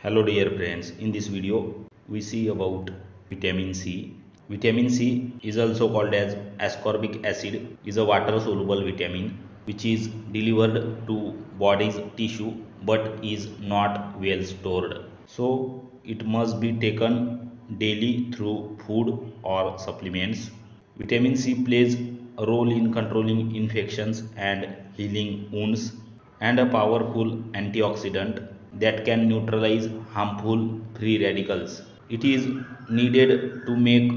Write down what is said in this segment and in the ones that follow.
Hello dear friends, in this video we see about vitamin C. Vitamin C is also called as ascorbic acid, is a water soluble vitamin which is delivered to body's tissue but is not well stored. So it must be taken daily through food or supplements. Vitamin C plays a role in controlling infections and healing wounds and a powerful antioxidant that can neutralize harmful free radicals. It is needed to make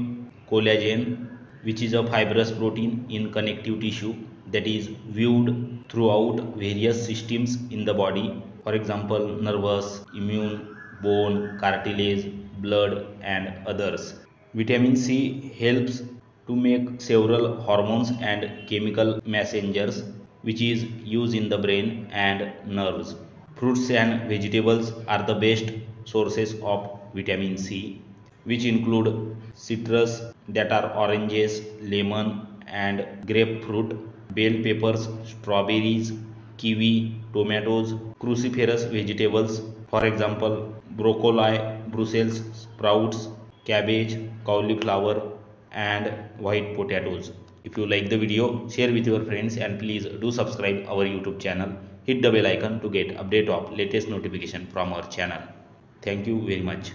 collagen, which is a fibrous protein in connective tissue that is viewed throughout various systems in the body, for example, nervous, immune, bone, cartilage, blood, and others. Vitamin C helps to make several hormones and chemical messengers which is used in the brain and nerves. Fruits and vegetables are the best sources of vitamin C, which include citrus that are oranges, lemon, and grapefruit, bell peppers, strawberries, kiwi, tomatoes, cruciferous vegetables, for example, broccoli, Brussels sprouts, cabbage, cauliflower, and white potatoes. If you like the video, share with your friends and please do subscribe our YouTube channel. Hit the bell icon to get update of latest notification from our channel. Thank you very much.